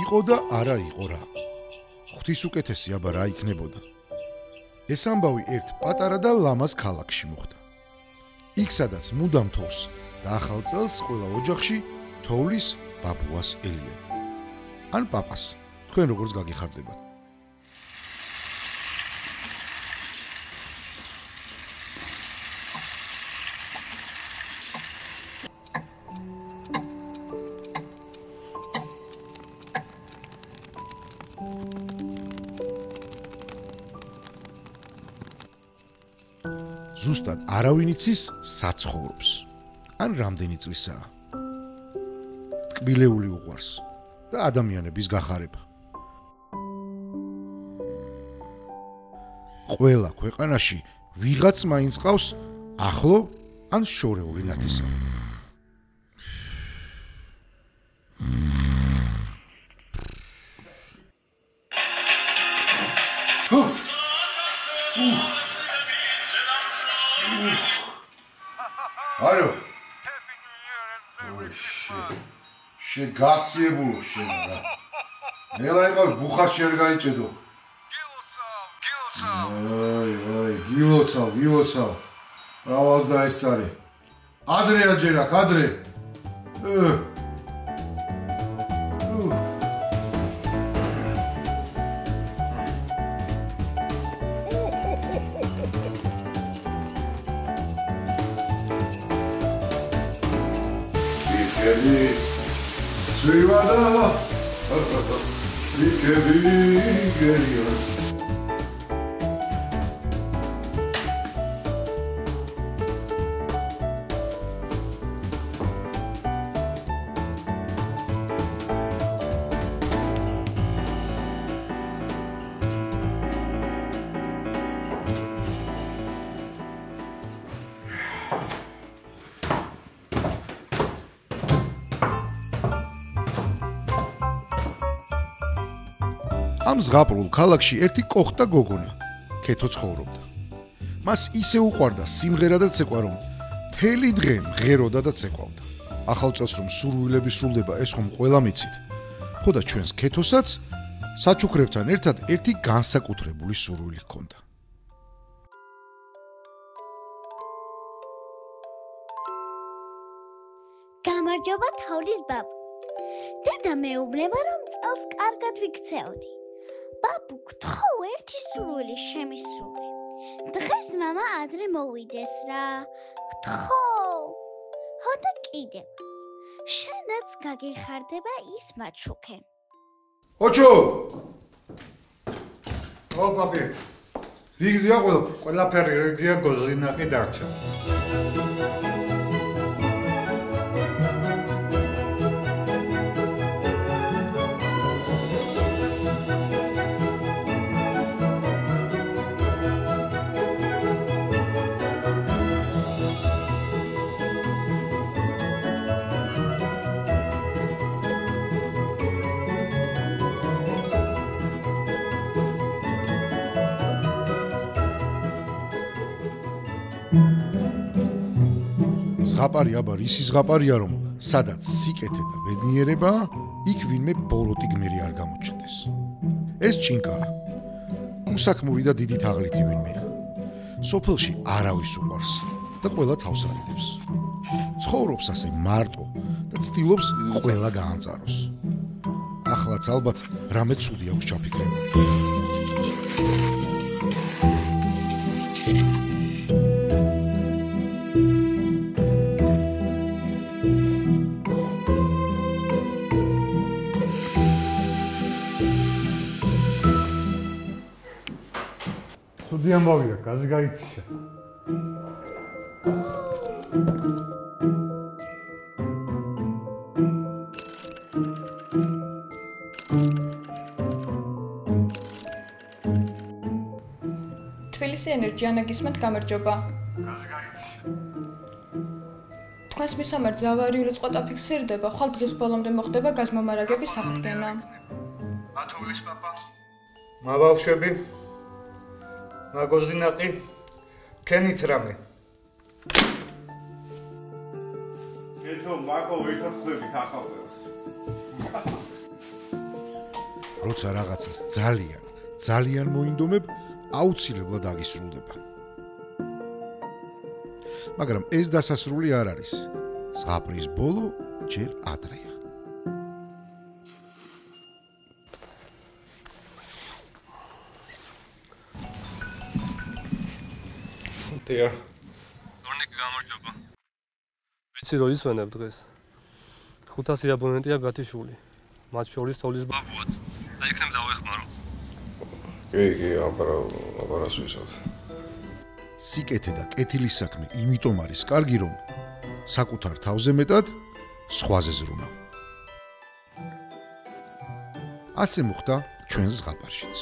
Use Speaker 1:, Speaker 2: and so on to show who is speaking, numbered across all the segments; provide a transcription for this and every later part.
Speaker 1: იყო და არა იყო რა. ღვთისუკეთესი აბა რა იქნებოდა. ეს ამბავი ერთ პატარა და ლამაზ ქალაქში მოხდა. იქ სადაც მუდამ თოვს და ახალ წელს ყველა ოჯახში თოვლის ბაბუას ელიან. ან პაპას. თქვენ როგორც გაგიხარდებათ. ზუსტად არავინ იცის საცხოვრობს. ან რამდენი წლისაა. ტკბილეული უყვარს და ადამიანების გახარება. ყველა ქვეყანაში ვიღაც მაინც ყავს ახლო ან შორეული ნათესავი.
Speaker 2: Алло. შენ გასიებულო შენ რა. ნელა იყავ ბუხარ შენ გაიჭედო. გილოცავ. რავას და ეს წარი. ადრე აჯერაკ, ადრე. Suivada, Geria.
Speaker 1: ამ ზღაპრულ ქალაქში ერთი კოხტა გოგონა, ქეთო ცხოვრობდა. მას ისე უყვარდა სიმღერა და ცეკვა, რომ მთელი დღე მღეროდა და ცეკვავდა. ახალ წელს რომ სურვილები სრულდება, ეს ხომ ყველამ იცით. ხო და ჩვენს ქეთოსაც საჩუქრებთან ერთად ერთი განსაკუთრებული სურვილი ჰქონდა.
Speaker 3: გამარჯობა თოვლის ბაბუ. დედა მეუბნება, რომ წელს კარგად ვიქცეოდი. ბაბუ, გთხოვ ერთი სურვილი შემისრულე. დღეს მამა ადრე მოვიდეს რა. გთხოვ. ხო და კიდევ. შენაც გაგეხარდება ის მაჩუქე.
Speaker 2: ოჩო! ო პაპი. რიგზია ყველაფერი რიგზია გოზინაკი დარჩა.
Speaker 1: ზღაპარი აბა ისი ზღაპარია, რომ სადაც სიკეთე და ბედნიერება, იქ ვინმე ბოროტი გმირი არ გამოჩნდეს. ეს ჭინკაა. უსაქმური და დიდი თაღლითი ვინმეა. სოფელში არავის უყვარს და ყველა თავს არიდებს. ცხოვრობს ასე მარტო და ცდილობს ყველა გაამწაროს. ახლაც ალბათ რამე ცუდი აქვს ჩაფიქრებული.
Speaker 2: ცუდი ამბავია, გაზი გაიჩიშა.
Speaker 4: თბილისი ენერგია ნაგისმეთ გამარჯობა. თქვენს მისამართზე ავარიული წყობა ფიქსირდება, ხვალ დღის ბოლომდე მოხდება გაზმომარაგების აღდგენა.
Speaker 2: ათოვლის პაპა. მაბავშვები. მაგოზინაკი ქენით რამე.
Speaker 5: კეთო მაგო ვეთახმებით ახალწელს.
Speaker 1: როცა რაღაცას ძალიან მოინდომებ, აუცილებლად აგისრულდება. მაგრამ ეს დასასრული არ არის. ზღაპრის ბოლო ჯერ ადრეა.
Speaker 5: დია.
Speaker 6: ორნიკი გამარჯობა. ვიცი რომ ისვენებ დღეს. 500 აბონენტია გათიშული. მათ შორის თოვლის ბაბუაც. და იქნებ დავეხმარო.
Speaker 5: კი, აბარას ვისავთ.
Speaker 1: სიკეთე და კეთილის საქმე იმიტომ არის კარგი, რომ საკუთარ თავზე მეტად სხვაზე ზრუნავ. ასე მოხდა ჩვენ ზღაპარშიც.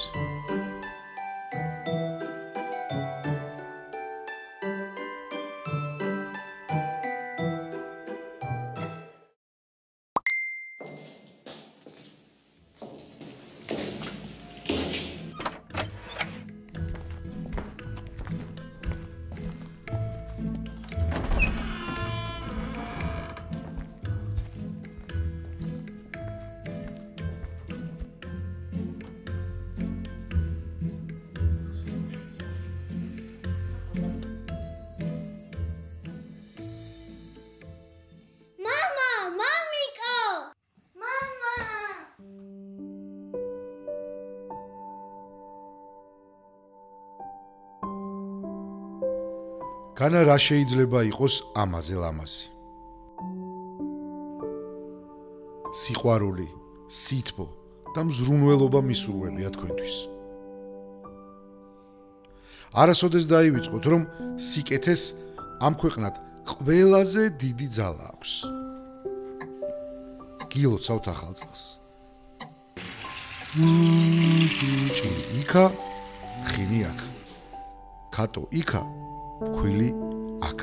Speaker 1: განა რა შეიძლება იყოს ამაზე ლამაზი? სიყვარული, სითბო და მზრუნველობა მისურვებია თქვენთვის. არასოდეს დაივიწყოთ, რომ სიკეთეს ამ ქვეყნად ყველაზე დიდი ძალა აქვს. გილოცავთ ახალ წელს. ჭირი იქა, ხინი აქ. კატო იქა, ქვილი აქ.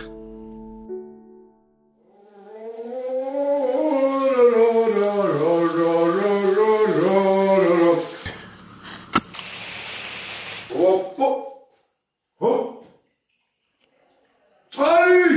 Speaker 2: Წყალი!